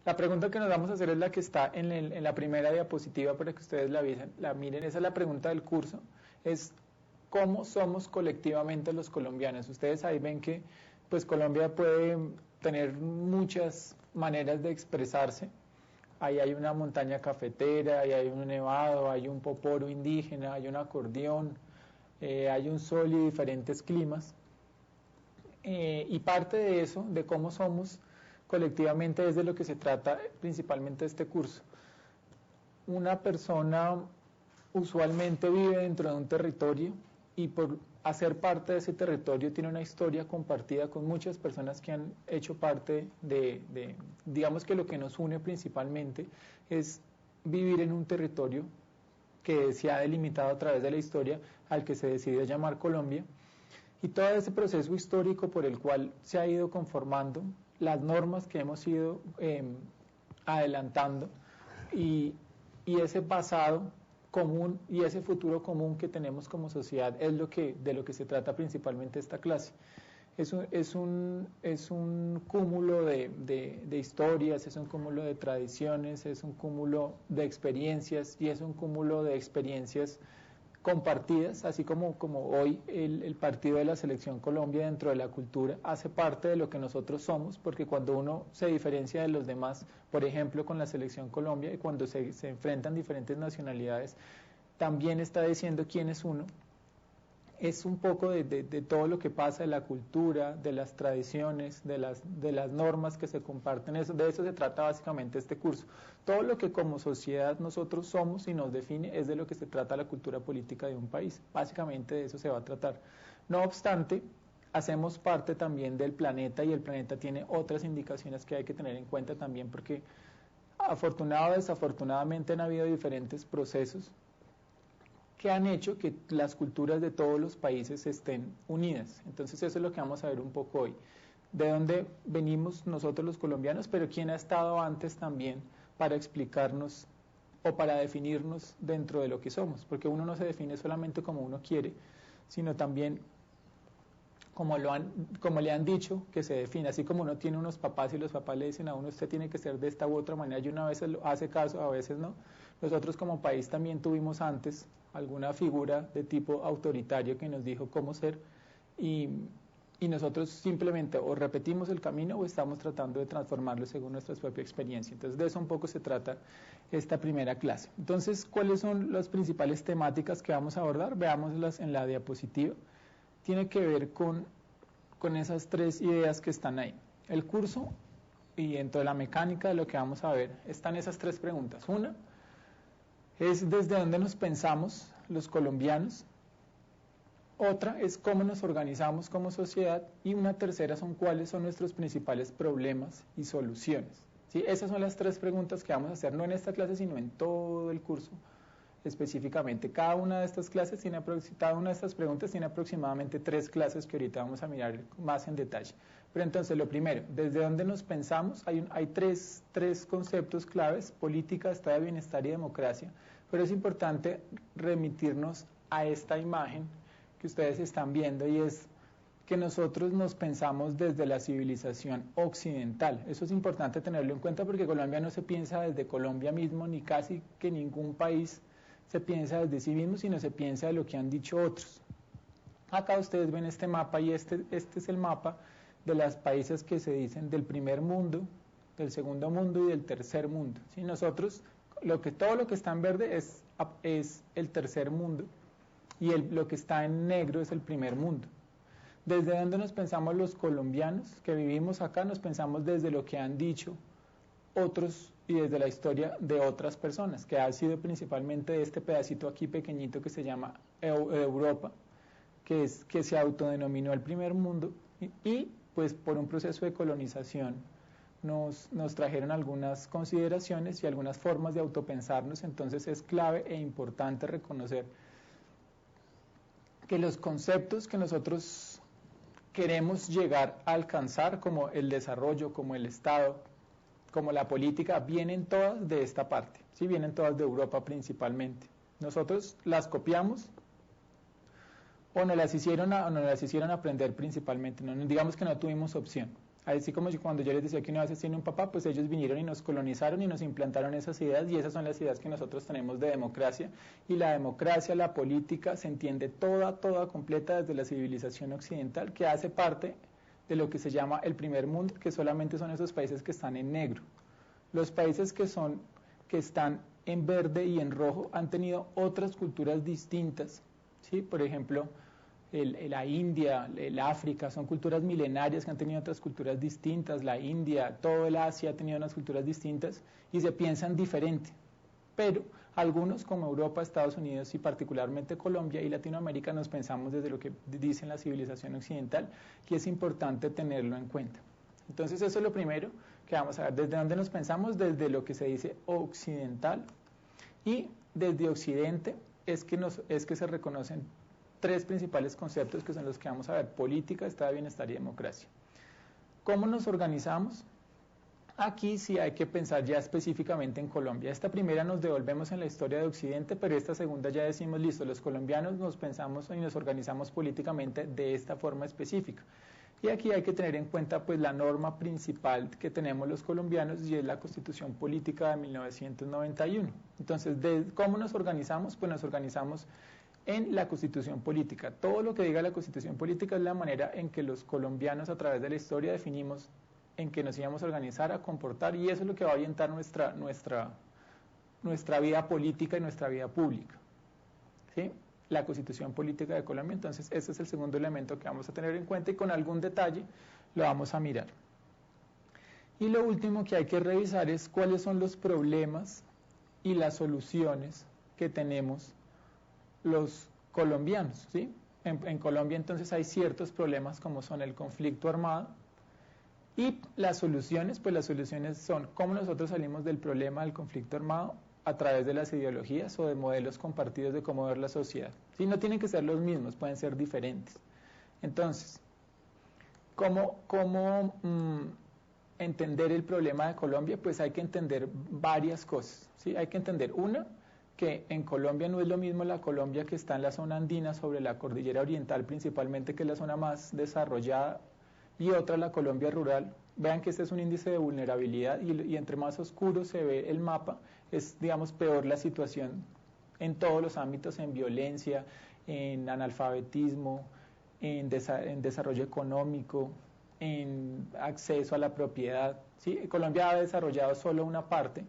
La pregunta que nos vamos a hacer es la que está en la primera diapositiva para que ustedes la miren. Esa es la pregunta del curso. Es ¿cómo somos colectivamente los colombianos? Ustedes ahí ven que pues Colombia puede tener muchas maneras de expresarse. Ahí hay una montaña cafetera, ahí hay un nevado, hay un poporo indígena, hay un acordeón, hay un sol y diferentes climas. Y parte de eso, de cómo somos colectivamente, es de lo que se trata principalmente este curso. Una persona usualmente vive dentro de un territorio y por hacer parte de ese territorio tiene una historia compartida con muchas personas que han hecho parte digamos que lo que nos une principalmente es vivir en un territorio que se ha delimitado a través de la historia al que se decide llamar Colombia. Y todo ese proceso histórico por el cual se ha ido conformando, las normas que hemos ido adelantando y ese pasado común y ese futuro común que tenemos como sociedad es de lo que se trata principalmente esta clase. Es un cúmulo de historias, es un cúmulo de tradiciones, es un cúmulo de experiencias y es un cúmulo de experiencias compartidas, así como hoy el partido de la Selección Colombia dentro de la cultura hace parte de lo que nosotros somos, porque cuando uno se diferencia de los demás, por ejemplo con la Selección Colombia, y cuando se enfrentan diferentes nacionalidades, también está diciendo quién es uno. Es un poco de todo lo que pasa, de la cultura, de las tradiciones, de las normas que se comparten, de eso se trata básicamente este curso. Todo lo que como sociedad nosotros somos y nos define es de lo que se trata la cultura política de un país, básicamente de eso se va a tratar. No obstante, hacemos parte también del planeta y el planeta tiene otras indicaciones que hay que tener en cuenta también porque afortunado o desafortunadamente han habido diferentes procesos que han hecho que las culturas de todos los países estén unidas. Entonces eso es lo que vamos a ver un poco hoy. De dónde venimos nosotros los colombianos, pero quién ha estado antes también para explicarnos o para definirnos dentro de lo que somos, porque uno no se define solamente como uno quiere, sino también como le han dicho que se define, así como uno tiene unos papás y los papás le dicen a uno usted tiene que ser de esta u otra manera y una vez hace caso, a veces no. Nosotros como país también tuvimos antes alguna figura de tipo autoritario que nos dijo cómo ser y nosotros simplemente o repetimos el camino o estamos tratando de transformarlo según nuestra propia experiencia. Entonces de eso un poco se trata esta primera clase. Entonces, ¿cuáles son las principales temáticas que vamos a abordar? Veámoslas en la diapositiva. Tiene que ver con esas tres ideas que están ahí. El curso y dentro de la mecánica de lo que vamos a ver están esas tres preguntas. Una es desde dónde nos pensamos los colombianos, otra es cómo nos organizamos como sociedad y una tercera son cuáles son nuestros principales problemas y soluciones. ¿Sí? Esas son las tres preguntas que vamos a hacer, no en esta clase sino en todo el curso específicamente. Cada una de estas preguntas tiene aproximadamente 3 clases que ahorita vamos a mirar más en detalle. Pero entonces lo primero, ¿desde dónde nos pensamos? Hay tres conceptos claves: política, estado de bienestar y democracia. Pero es importante remitirnos a esta imagen que ustedes están viendo y es que nosotros nos pensamos desde la civilización occidental. Eso es importante tenerlo en cuenta porque Colombia no se piensa desde Colombia mismo, ni casi que ningún país se piensa desde sí mismo, sino se piensa de lo que han dicho otros. Acá ustedes ven este mapa y este es el mapa de los países que se dicen del primer mundo, del segundo mundo y del tercer mundo. ¿Sí? Nosotros, todo lo que está en verde es el tercer mundo y lo que está en negro es el primer mundo. ¿Desde dónde nos pensamos los colombianos que vivimos acá? Nos pensamos desde lo que han dicho otros y desde la historia de otras personas, que ha sido principalmente de este pedacito aquí pequeñito que se llama Europa, que se autodenominó el primer mundo y pues por un proceso de colonización nos trajeron algunas consideraciones y algunas formas de autopensarnos. Entonces es clave e importante reconocer que los conceptos que nosotros queremos llegar a alcanzar, como el desarrollo, como el Estado, como la política, vienen todas de esta parte, ¿sí? Vienen todas de Europa principalmente. Nosotros las copiamos o nos las hicieron aprender principalmente, no, digamos que no tuvimos opción. Así como cuando yo les decía que uno a veces tiene un papá, pues ellos vinieron y nos colonizaron y nos implantaron esas ideas, y esas son las ideas que nosotros tenemos de democracia. Y la democracia, la política, se entiende toda completa desde la civilización occidental, que hace parte de lo que se llama el primer mundo, que solamente son esos países que están en negro. Los países que están en verde y en rojo han tenido otras culturas distintas, ¿sí? Por ejemplo, la India, el África, son culturas milenarias que han tenido otras culturas distintas, la India, todo el Asia ha tenido unas culturas distintas y se piensan diferente. Pero algunos como Europa, Estados Unidos y particularmente Colombia y Latinoamérica nos pensamos desde lo que dice la civilización occidental, y es importante tenerlo en cuenta. Entonces eso es lo primero que vamos a ver. ¿Desde dónde nos pensamos? Desde lo que se dice occidental, y desde Occidente es que se reconocen tres principales conceptos que son los que vamos a ver: política, estado de bienestar y democracia. ¿Cómo nos organizamos? Aquí sí hay que pensar ya específicamente en Colombia. Esta primera nos devolvemos en la historia de Occidente, pero esta segunda ya decimos, listo, los colombianos nos pensamos y nos organizamos políticamente de esta forma específica. Y aquí hay que tener en cuenta pues la norma principal que tenemos los colombianos, y es la Constitución Política de 1991. Entonces, ¿cómo nos organizamos? Pues nos organizamos en la Constitución Política. Todo lo que diga la Constitución Política es la manera en que los colombianos a través de la historia definimos en que nos íbamos a organizar, a comportar, y eso es lo que va a orientar nuestra vida política y nuestra vida pública, ¿sí? La Constitución Política de Colombia. Entonces ese es el segundo elemento que vamos a tener en cuenta, y con algún detalle lo vamos a mirar. Y lo último que hay que revisar es cuáles son los problemas y las soluciones que tenemos los colombianos, ¿sí? En Colombia entonces hay ciertos problemas como son el conflicto armado, y las soluciones, pues las soluciones son cómo nosotros salimos del problema del conflicto armado a través de las ideologías o de modelos compartidos de cómo ver la sociedad. ¿Sí? No tienen que ser los mismos, pueden ser diferentes. Entonces, ¿cómo entender el problema de Colombia? Pues hay que entender varias cosas, ¿sí? Hay que entender, una, que en Colombia no es lo mismo la Colombia que está en la zona andina sobre la cordillera oriental principalmente, que es la zona más desarrollada, y otra la Colombia rural. Vean que este es un índice de vulnerabilidad, y entre más oscuro se ve el mapa, es, digamos, peor la situación en todos los ámbitos: en violencia, en analfabetismo, en desarrollo económico, en acceso a la propiedad, ¿sí? Colombia ha desarrollado solo una parte,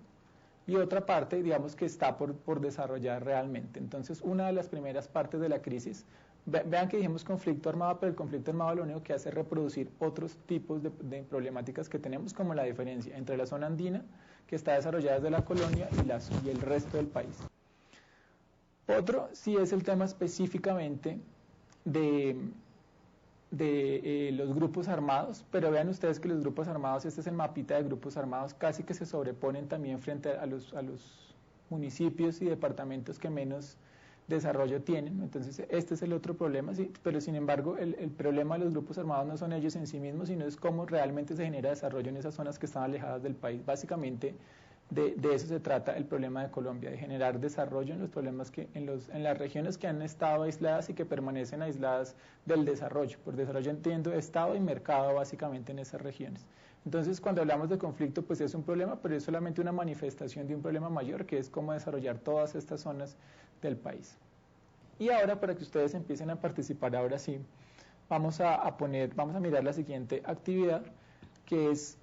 y otra parte, digamos, que está por desarrollar realmente. Entonces, una de las primeras partes de la crisis, vean que dijimos conflicto armado, pero el conflicto armado lo único que hace es reproducir otros tipos de problemáticas que tenemos, como la diferencia entre la zona andina, que está desarrollada desde la colonia, y el resto del país. Otro sí es el tema específicamente de los grupos armados, pero vean ustedes que los grupos armados, este es el mapita de grupos armados, casi que se sobreponen también frente a los municipios y departamentos que menos desarrollo tienen. Entonces este es el otro problema, sí, pero sin embargo el problema de los grupos armados no son ellos en sí mismos, sino es cómo realmente se genera desarrollo en esas zonas que están alejadas del país. Básicamente de eso se trata el problema de Colombia, de generar desarrollo en los problemas que en las regiones que han estado aisladas y que permanecen aisladas del desarrollo. Por desarrollo entiendo Estado y mercado básicamente en esas regiones. Entonces, cuando hablamos de conflicto, pues es un problema, pero es solamente una manifestación de un problema mayor, que es cómo desarrollar todas estas zonas del país. Y ahora, para que ustedes empiecen a participar, ahora sí, vamos a mirar la siguiente actividad, que es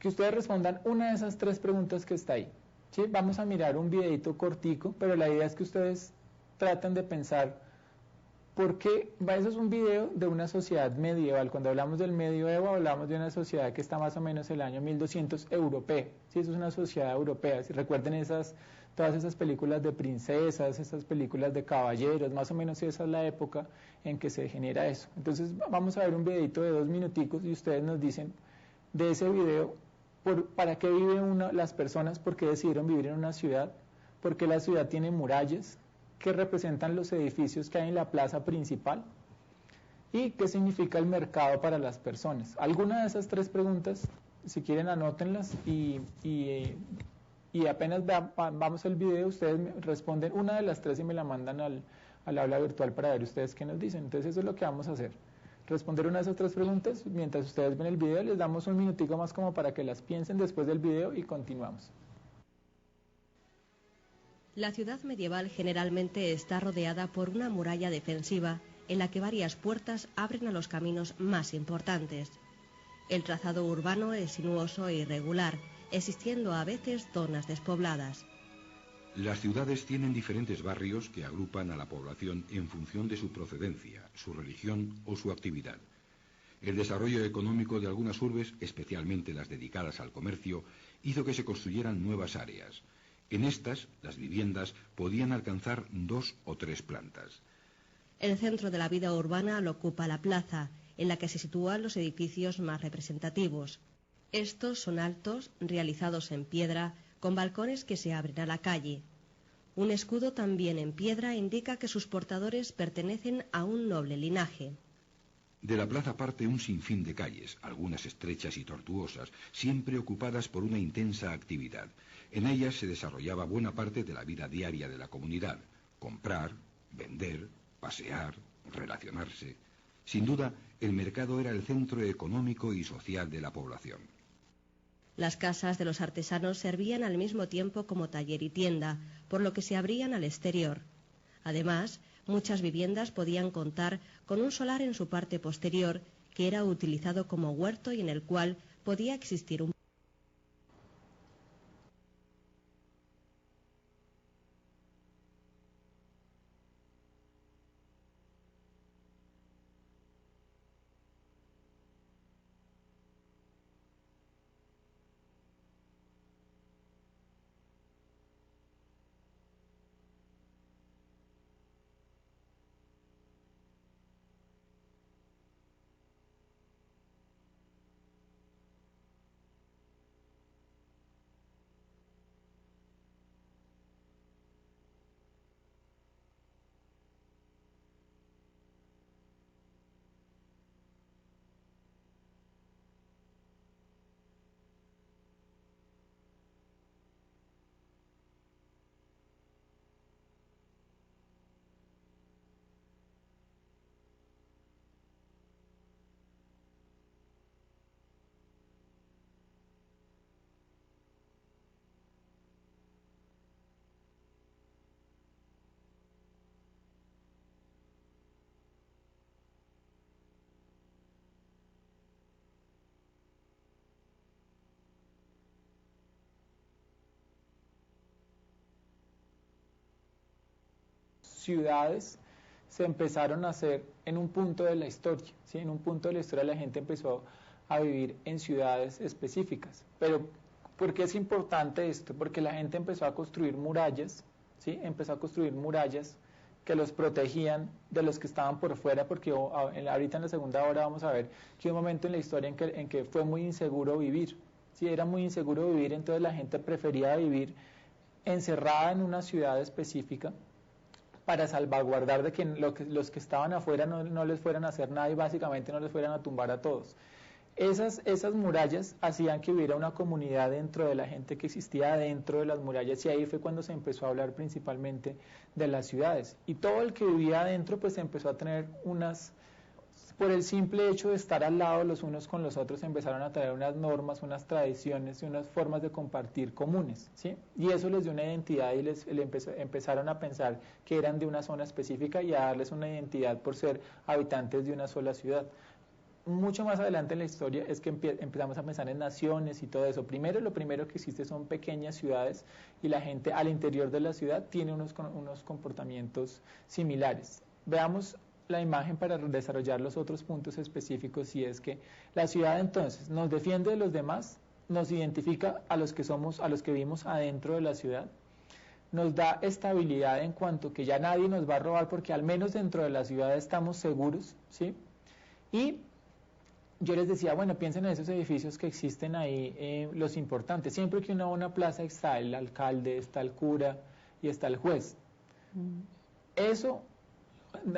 que ustedes respondan una de esas tres preguntas que está ahí, ¿sí? Vamos a mirar un videito cortico, pero la idea es que ustedes traten de pensar por qué. Eso es un video de una sociedad medieval. Cuando hablamos del medioevo, hablamos de una sociedad que está más o menos en el año 1200 europea, ¿sí? Eso es una sociedad europea. Si recuerden todas esas películas de princesas, esas películas de caballeros, más o menos esa es la época en que se genera eso. Entonces vamos a ver un videito de 2 minuticos y ustedes nos dicen de ese video, ¿para qué viven las personas? ¿Por qué decidieron vivir en una ciudad? ¿Por qué la ciudad tiene murallas? ¿Qué representan los edificios que hay en la plaza principal? ¿Y qué significa el mercado para las personas? Alguna de esas tres preguntas, si quieren anótenlas, y apenas vamos al video, ustedes me responden una de las tres y me la mandan al aula virtual para ver ustedes qué nos dicen. Entonces eso es lo que vamos a hacer. responder unas otras preguntas. Mientras ustedes ven el video, les damos un minutico más como para que las piensen después del video y continuamos. La ciudad medieval generalmente está rodeada por una muralla defensiva en la que varias puertas abren a los caminos más importantes. El trazado urbano es sinuoso e irregular, existiendo a veces zonas despobladas. Las ciudades tienen diferentes barrios que agrupan a la población en función de su procedencia, su religión o su actividad. El desarrollo económico de algunas urbes, especialmente las dedicadas al comercio, hizo que se construyeran nuevas áreas. En estas, las viviendas podían alcanzar 2 o 3 plantas. El centro de la vida urbana lo ocupa la plaza, en la que se sitúan los edificios más representativos. Estos son altos, realizados en piedra, con balcones que se abren a la calle. Un escudo también en piedra indica que sus portadores pertenecen a un noble linaje. De la plaza parte un sinfín de calles, algunas estrechas y tortuosas, siempre ocupadas por una intensa actividad. En ellas se desarrollaba buena parte de la vida diaria de la comunidad: comprar, vender, pasear, relacionarse. Sin duda, el mercado era el centro económico y social de la población. Las casas de los artesanos servían al mismo tiempo como taller y tienda, por lo que se abrían al exterior. Además, muchas viviendas podían contar con un solar en su parte posterior, que era utilizado como huerto y en el cual podía existir un ciudades se empezaron a hacer en un punto de la historia, ¿sí? En un punto de la historia la gente empezó a vivir en ciudades específicas. Pero, ¿por qué es importante esto? Porque la gente empezó a construir murallas, ¿sí? Empezó a construir murallas que los protegían de los que estaban por fuera, porque ahorita en la segunda hora vamos a ver que hay un momento en la historia en que fue muy inseguro vivir, ¿sí? Era muy inseguro vivir, entonces la gente prefería vivir encerrada en una ciudad específica, para salvaguardar de que los que estaban afuera no les fueran a hacer nada y básicamente no les fueran a tumbar a todos. Esas murallas hacían que hubiera una comunidad dentro de la gente que existía dentro de las murallas, y ahí fue cuando se empezó a hablar principalmente de las ciudades. Y todo el que vivía adentro pues empezó a tener por el simple hecho de estar al lado los unos con los otros, empezaron a traer unas normas, unas tradiciones y unas formas de compartir comunes, ¿sí? Y eso les dio una identidad y empezaron a pensar que eran de una zona específica y a darles una identidad por ser habitantes de una sola ciudad. Mucho más adelante en la historia es que empezamos a pensar en naciones y todo eso. Lo primero que existe son pequeñas ciudades y la gente al interior de la ciudad tiene unos comportamientos similares. Veamos la imagen para desarrollar los otros puntos específicos, y es que la ciudad entonces nos defiende de los demás, nos identifica a los que somos, a los que vivimos adentro de la ciudad, nos da estabilidad en cuanto que ya nadie nos va a robar porque al menos dentro de la ciudad estamos seguros, ¿sí? Y yo les decía, bueno, piensen en esos edificios que existen ahí, los importantes. Siempre que uno va a una plaza está el alcalde, está el cura y está el juez. Eso,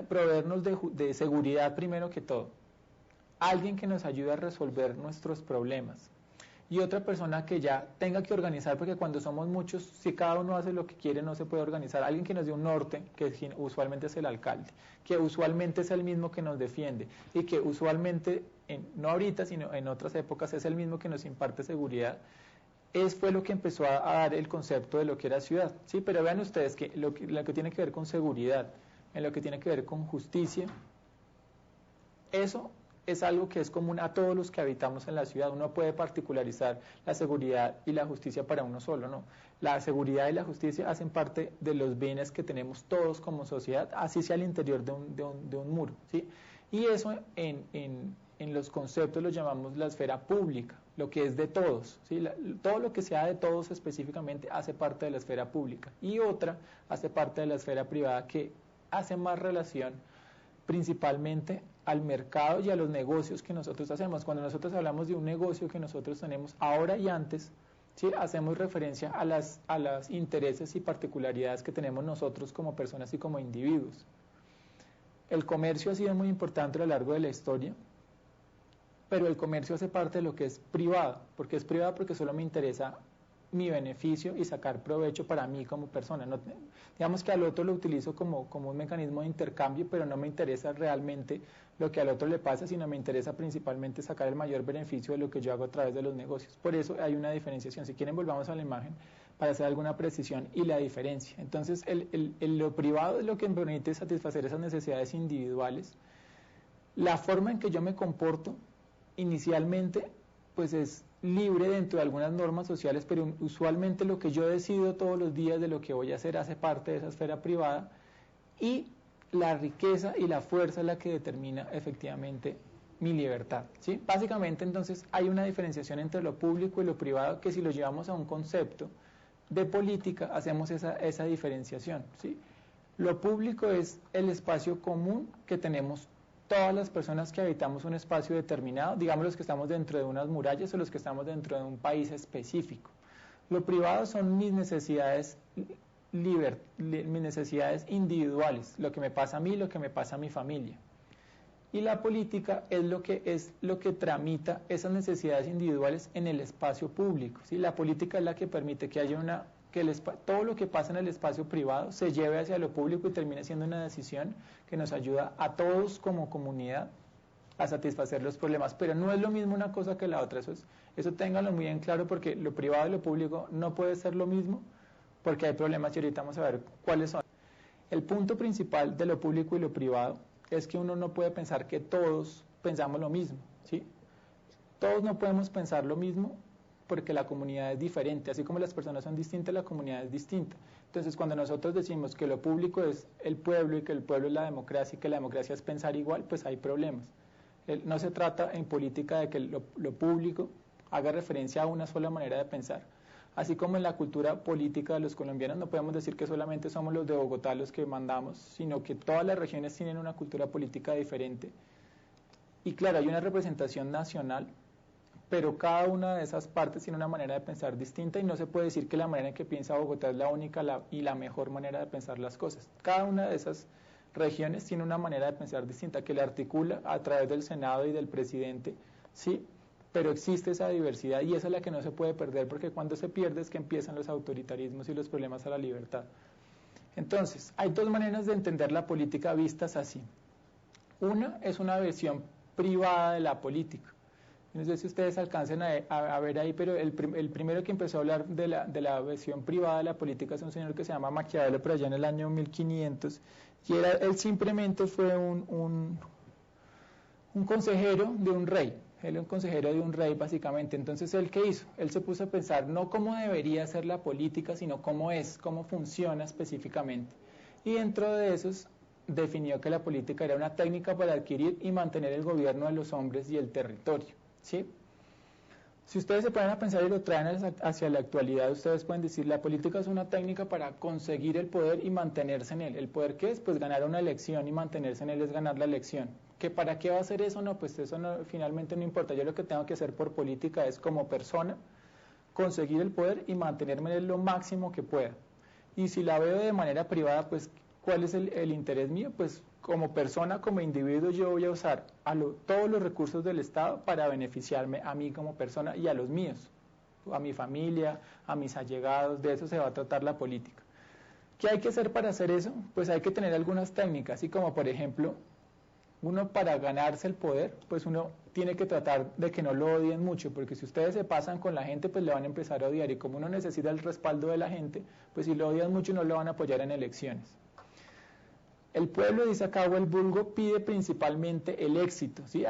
proveernos de seguridad primero que todo. Alguien que nos ayude a resolver nuestros problemas. y otra persona que ya tenga que organizar, porque cuando somos muchos, si cada uno hace lo que quiere, no se puede organizar. Alguien que nos dé un norte, que usualmente es el alcalde, que usualmente es el mismo que nos defiende, y que usualmente, no ahorita, sino en otras épocas, es el mismo que nos imparte seguridad, fue lo que empezó a dar el concepto de lo que era ciudad, ¿sí? Pero vean ustedes que lo que tiene que ver con seguridad, en lo que tiene que ver con justicia, eso es algo que es común a todos los que habitamos en la ciudad. Uno puede particularizar la seguridad y la justicia para uno solo, ¿no? La seguridad y la justicia hacen parte de los bienes que tenemos todos como sociedad, así sea al interior de un muro, ¿sí? Y eso en los conceptos lo llamamos la esfera pública, lo que es de todos, ¿sí? Todo lo que sea de todos específicamente hace parte de la esfera pública, y otra hace parte de la esfera privada, que hace más relación principalmente al mercado y a los negocios que nosotros hacemos. Cuando nosotros hablamos de un negocio que nosotros tenemos ahora y antes, ¿sí? Hacemos referencia a las intereses y particularidades que tenemos nosotros como personas y como individuos. El comercio ha sido muy importante a lo largo de la historia, pero el comercio hace parte de lo que es privado. ¿Porque es privado? Porque solo me interesa mi beneficio y sacar provecho para mí como persona. No, digamos que al otro lo utilizo como un mecanismo de intercambio, pero no me interesa realmente lo que al otro le pasa, sino me interesa principalmente sacar el mayor beneficio de lo que yo hago a través de los negocios. Por eso hay una diferenciación. Si quieren, volvamos a la imagen para hacer alguna precisión y la diferencia. Entonces, lo privado es lo que me permite satisfacer esas necesidades individuales. La forma en que yo me comporto inicialmente, pues es libre dentro de algunas normas sociales, pero usualmente lo que yo decido todos los días de lo que voy a hacer hace parte de esa esfera privada, y la riqueza y la fuerza es la que determina efectivamente mi libertad, ¿sí? Básicamente, entonces, hay una diferenciación entre lo público y lo privado, que si lo llevamos a un concepto de política, hacemos esa diferenciación, ¿sí? Lo público es el espacio común que tenemos todas las personas que habitamos un espacio determinado, digamos los que estamos dentro de unas murallas o los que estamos dentro de un país específico. Lo privado son mis necesidades mis necesidades individuales, lo que me pasa a mí, lo que me pasa a mi familia. Y la política es lo que tramita esas necesidades individuales en el espacio público, ¿sí? La política es la que permite que haya todo lo que pasa en el espacio privado se lleve hacia lo público y termine siendo una decisión que nos ayuda a todos como comunidad a satisfacer los problemas. Pero no es lo mismo una cosa que la otra, eso ténganlo muy en claro, porque lo privado y lo público no puede ser lo mismo, porque hay problemas y ahorita vamos a ver cuáles son. El punto principal de lo público y lo privado es que uno no puede pensar que todos pensamos lo mismo, ¿sí? Todos no podemos pensar lo mismo, porque la comunidad es diferente, así como las personas son distintas, la comunidad es distinta. Entonces, cuando nosotros decimos que lo público es el pueblo y que el pueblo es la democracia y que la democracia es pensar igual, pues hay problemas. No se trata en política de que lo público haga referencia a una sola manera de pensar. Así como en la cultura política de los colombianos no podemos decir que solamente somos los de Bogotá los que mandamos, sino que todas las regiones tienen una cultura política diferente. Y claro, hay una representación nacional, pero cada una de esas partes tiene una manera de pensar distinta, y no se puede decir que la manera en que piensa Bogotá es la única y la mejor manera de pensar las cosas. Cada una de esas regiones tiene una manera de pensar distinta, que la articula a través del Senado y del presidente, ¿sí? Pero existe esa diversidad y esa es la que no se puede perder, porque cuando se pierde es que empiezan los autoritarismos y los problemas a la libertad. Entonces, hay dos maneras de entender la política vistas así. Una es una versión privada de la política. No sé si ustedes alcancen a ver ahí, pero el primero que empezó a hablar de la versión privada de la política es un señor que se llama Maquiavelo, por allá en el año 1500, y él simplemente fue un consejero de un rey. Él es un consejero de un rey, básicamente. Entonces, ¿él qué hizo? Él se puso a pensar no cómo debería ser la política, sino cómo funciona específicamente. Y dentro de esos definió que la política era una técnica para adquirir y mantener el gobierno de los hombres y el territorio, ¿sí? Si ustedes se ponen a pensar y lo traen hacia la actualidad, ustedes pueden decir, la política es una técnica para conseguir el poder y mantenerse en él. ¿El poder qué es? Pues ganar una elección, y mantenerse en él es ganar la elección. ¿Que para qué va a hacer eso? No, pues eso finalmente no importa. Yo lo que tengo que hacer por política es, como persona, conseguir el poder y mantenerme en él lo máximo que pueda. Y si la veo de manera privada, pues, ¿cuál es el interés mío? Pues, como persona, como individuo, yo voy a usar todos los recursos del Estado para beneficiarme a mí como persona y a los míos. a mi familia, a mis allegados, de eso se va a tratar la política. ¿Qué hay que hacer para hacer eso? Pues hay que tener algunas técnicas, así como por ejemplo, uno para ganarse el poder, pues uno tiene que tratar de que no lo odien mucho, porque si ustedes se pasan con la gente, pues le van a empezar a odiar, y como uno necesita el respaldo de la gente, pues si lo odian mucho no lo van a apoyar en elecciones. El pueblo, dice acá, o el vulgo, pide principalmente el éxito, ¿sí?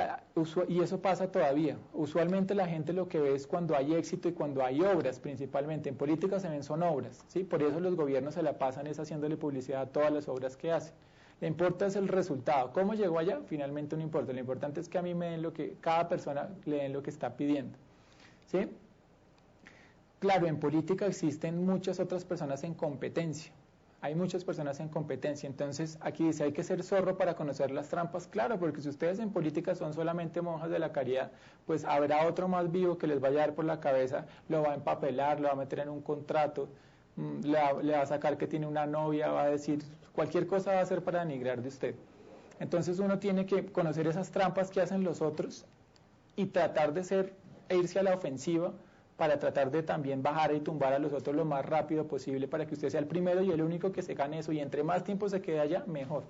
Y eso pasa todavía. Usualmente la gente lo que ve es cuando hay éxito y cuando hay obras, principalmente. En política se ven son obras, ¿sí? Por eso los gobiernos se la pasan es haciéndole publicidad a todas las obras que hacen. Lo importa es el resultado. ¿Cómo llegó allá? Finalmente no importa. Lo importante es que a mí me den lo que, cada persona le den lo que está pidiendo, ¿sí? Claro, en política existen muchas otras personas en competencia. Hay muchas personas en competencia, entonces aquí dice, hay que ser zorro para conocer las trampas, claro, porque si ustedes en política son solamente monjas de la caridad, pues habrá otro más vivo que les vaya a dar por la cabeza, lo va a empapelar, lo va a meter en un contrato, le va a sacar que tiene una novia, va a decir, cualquier cosa va a hacer para denigrar de usted. Entonces uno tiene que conocer esas trampas que hacen los otros y tratar de ser, e irse a la ofensiva, para tratar de también bajar y tumbar a los otros lo más rápido posible para que usted sea el primero y el único que se gane eso, y entre más tiempo se quede allá, mejor.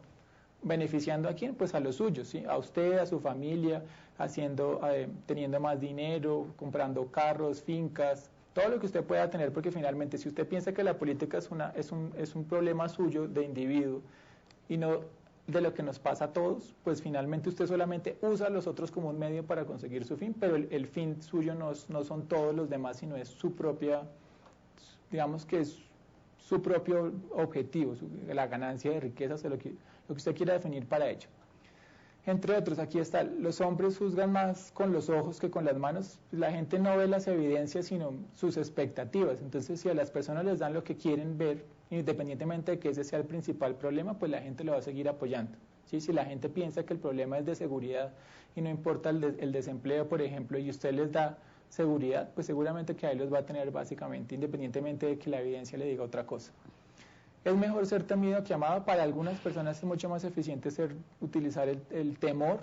¿Beneficiando a quién? Pues a los suyos, ¿sí? A usted, a su familia, teniendo más dinero, comprando carros, fincas, todo lo que usted pueda tener, porque finalmente si usted piensa que la política es un problema suyo de individuo y no de lo que nos pasa a todos, pues finalmente usted solamente usa a los otros como un medio para conseguir su fin, pero el fin suyo no son todos los demás, sino es su propia, digamos que es su propio objetivo, la ganancia de riquezas, lo que usted quiera definir para ello. Entre otros, aquí está, los hombres juzgan más con los ojos que con las manos, la gente no ve las evidencias sino sus expectativas, entonces si a las personas les dan lo que quieren ver, independientemente de que ese sea el principal problema, pues la gente lo va a seguir apoyando, ¿sí? Si la gente piensa que el problema es de seguridad y no importa el desempleo, por ejemplo, y usted les da seguridad, pues seguramente que ahí los va a tener básicamente, independientemente de que la evidencia le diga otra cosa. Es mejor ser temido que amado. Para algunas personas es mucho más eficiente utilizar el temor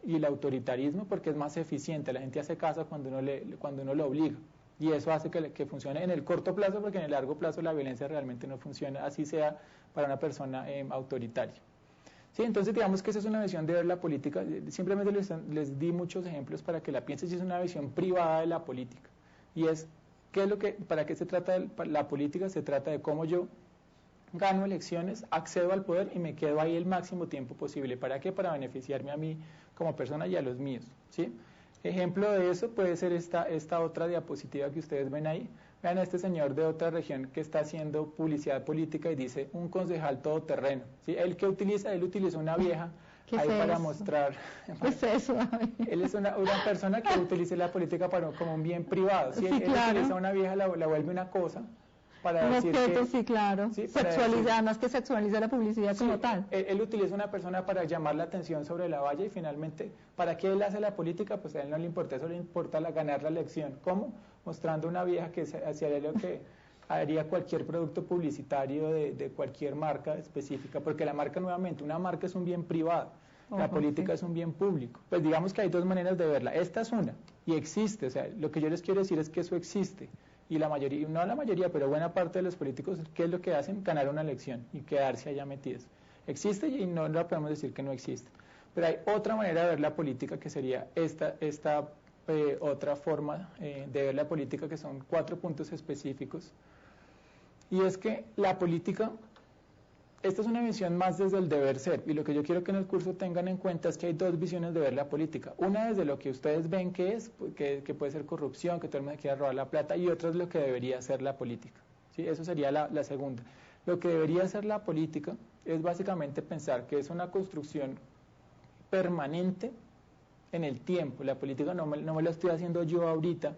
y el autoritarismo porque es más eficiente. La gente hace caso cuando uno lo obliga. Y eso hace que funcione en el corto plazo, porque en el largo plazo la violencia realmente no funciona, así sea para una persona autoritaria. Sí, entonces digamos que esa es una visión de ver la política. Simplemente les di muchos ejemplos para que la piensen, y es una visión privada de la política. Y es, ¿para qué se trata la política? Se trata de cómo yo gano elecciones, accedo al poder y me quedo ahí el máximo tiempo posible. ¿Para qué? Para beneficiarme a mí como persona y a los míos, ¿sí? Ejemplo de eso puede ser esta otra diapositiva que ustedes ven ahí. Vean a este señor de otra región que está haciendo publicidad política y dice un concejal todoterreno, ¿sí? Él utiliza una vieja ahí para mostrar. ¿Qué es eso? Él es una persona que utiliza la política como un bien privado, ¿sí? Él claro. utiliza una vieja, la vuelve una cosa para decir objeto, que, sí, claro. ¿sí? Sexualizar, más que sexualizar la publicidad sí, como tal. Él utiliza una persona para llamar la atención sobre la valla y finalmente, ¿para qué él hace la política? Pues a él no le importa, eso le importa ganar la elección. ¿Cómo? Mostrando una vieja que hacía lo que haría cualquier producto publicitario de cualquier marca específica, porque la marca, nuevamente, una marca es un bien privado, la política es un bien público. Pues digamos que hay dos maneras de verla. Esta es una, y existe, o sea, lo que yo les quiero decir es que eso existe. Y la mayoría, no la mayoría, pero buena parte de los políticos, ¿qué es lo que hacen? Ganar una elección y quedarse allá metidos. Existe y no la podemos decir que no existe. Pero hay otra manera de ver la política que sería esta otra forma de ver la política, que son 4 puntos específicos. Y es que la política, esta es una visión más desde el deber ser, y lo que yo quiero que en el curso tengan en cuenta es que hay 2 visiones de ver la política. Una desde lo que ustedes ven que es, que puede ser corrupción, que todo el mundo quiera robar la plata, y otra es lo que debería ser la política, ¿sí? Eso sería la segunda. Lo que debería ser la política es básicamente pensar que es una construcción permanente en el tiempo. La política no me la estoy haciendo yo ahorita,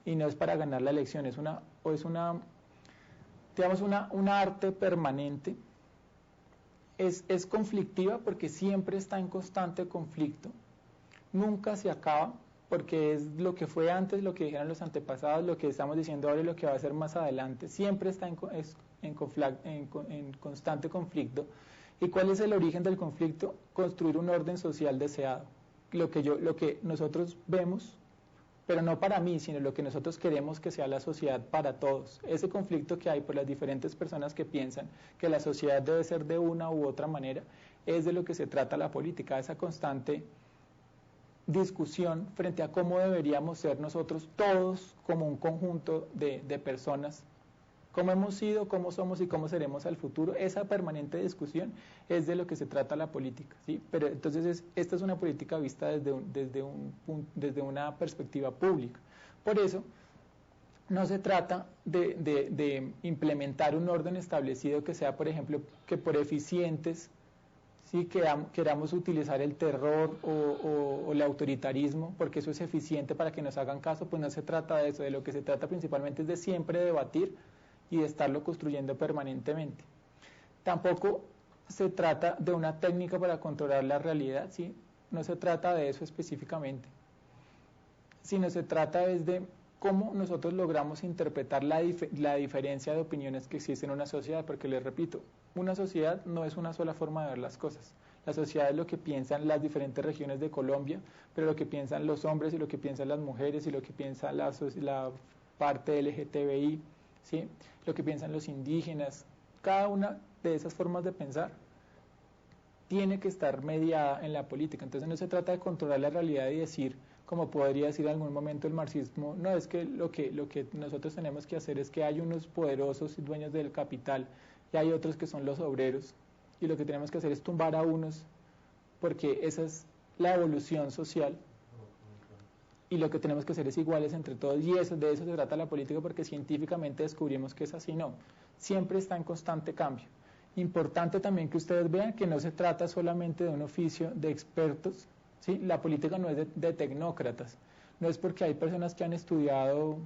y no es para ganar la elección, es una arte permanente. Es conflictiva porque siempre está en constante conflicto, nunca se acaba, porque es lo que fue antes, lo que dijeron los antepasados, lo que estamos diciendo ahora y lo que va a ser más adelante, siempre está en constante conflicto. ¿Y cuál es el origen del conflicto? Construir un orden social deseado. Lo que nosotros vemos pero no para mí, sino lo que nosotros queremos que sea la sociedad para todos. Ese conflicto que hay por las diferentes personas que piensan que la sociedad debe ser de una u otra manera, es de lo que se trata la política, esa constante discusión frente a cómo deberíamos ser nosotros todos como un conjunto de personas, cómo hemos sido, cómo somos y cómo seremos al futuro. Esa permanente discusión es de lo que se trata la política, ¿sí? Pero entonces esta es una política vista desde una perspectiva pública. Por eso no se trata de implementar un orden establecido que sea, por ejemplo, que por eficientes, ¿sí?, queramos utilizar el terror o el autoritarismo, porque eso es eficiente para que nos hagan caso. Pues no se trata de eso. De lo que se trata principalmente es de siempre debatir y de estarlo construyendo permanentemente. Tampoco se trata de una técnica para controlar la realidad, ¿sí? No se trata de eso específicamente, sino se trata de cómo nosotros logramos interpretar la diferencia de opiniones que existe en una sociedad, porque les repito, una sociedad no es una sola forma de ver las cosas. La sociedad es lo que piensan las diferentes regiones de Colombia, pero lo que piensan los hombres y lo que piensan las mujeres y lo que piensa la parte LGTBI, ¿sí?, lo que piensan los indígenas. Cada una de esas formas de pensar tiene que estar mediada en la política. Entonces no se trata de controlar la realidad y decir, como podría decir en algún momento el marxismo, no, es que lo que nosotros tenemos que hacer es que hay unos poderosos dueños del capital y hay otros que son los obreros, y lo que tenemos que hacer es tumbar a unos, porque esa es la evolución social, y lo que tenemos que hacer es iguales entre todos, y de eso se trata la política, porque científicamente descubrimos que es así. No, siempre está en constante cambio. Importante también que ustedes vean que no se trata solamente de un oficio de expertos, ¿sí? La política no es de tecnócratas, no es porque hay personas que han estudiado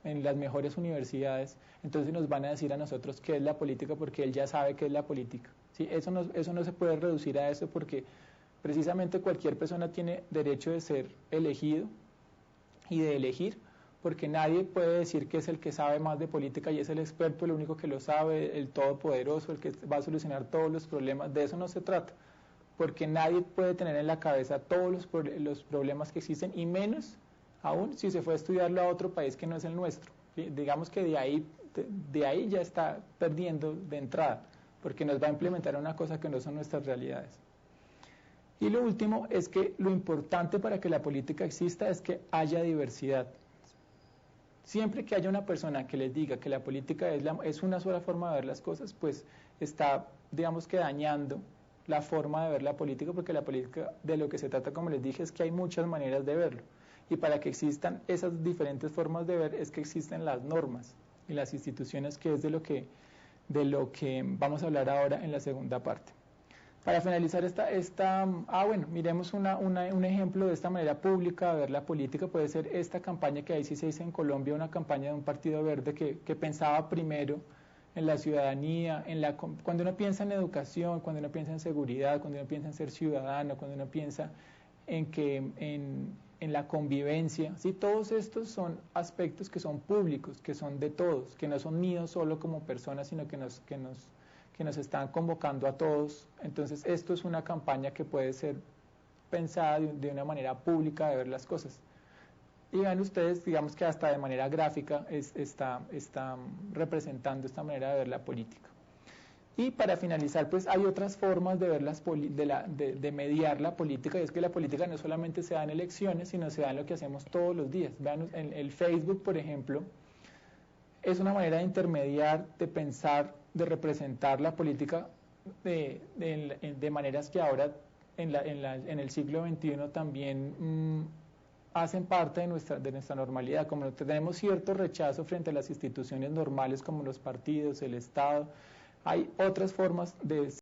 en las mejores universidades, entonces nos van a decir a nosotros qué es la política, porque él ya sabe qué es la política, ¿sí? Eso no se puede reducir a eso, porque precisamente cualquier persona tiene derecho de ser elegido y de elegir, porque nadie puede decir que es el que sabe más de política y es el experto, el único que lo sabe, el todopoderoso, el que va a solucionar todos los problemas. De eso no se trata, porque nadie puede tener en la cabeza todos los problemas que existen, y menos aún si se fue a estudiarlo a otro país que no es el nuestro, ¿sí? Digamos que de ahí ya está perdiendo de entrada, porque nos va a implementar una cosa que no son nuestras realidades. Y lo último es que lo importante para que la política exista es que haya diversidad. Siempre que haya una persona que les diga que la política es una sola forma de ver las cosas, pues está, digamos que, dañando la forma de ver la política, porque la política, de lo que se trata, como les dije, es que hay muchas maneras de verlo. Y para que existan esas diferentes formas de ver es que existen las normas y las instituciones, que es de lo que vamos a hablar ahora en la segunda parte. Para finalizar miremos un ejemplo de esta manera pública de ver la política. Puede ser esta campaña que ahí sí se hizo en Colombia, una campaña de un partido verde que pensaba primero en la ciudadanía, cuando uno piensa en educación, cuando uno piensa en seguridad, cuando uno piensa en ser ciudadano, cuando uno piensa en la convivencia, ¿sí? Todos estos son aspectos que son públicos, que son de todos, que no son míos solo como personas, sino que nos están convocando a todos. Entonces esto es una campaña que puede ser pensada de una manera pública de ver las cosas. Y vean ustedes, digamos que hasta de manera gráfica está representando esta manera de ver la política. Y para finalizar, pues hay otras formas de ver de mediar la política, y es que la política no solamente se da en elecciones, sino se da en lo que hacemos todos los días. Vean, en el Facebook, por ejemplo, es una manera de intermediar, de pensar, de representar la política de maneras que ahora en el siglo XXI también hacen parte de nuestra normalidad. Como tenemos cierto rechazo frente a las instituciones normales como los partidos, el Estado, hay otras formas de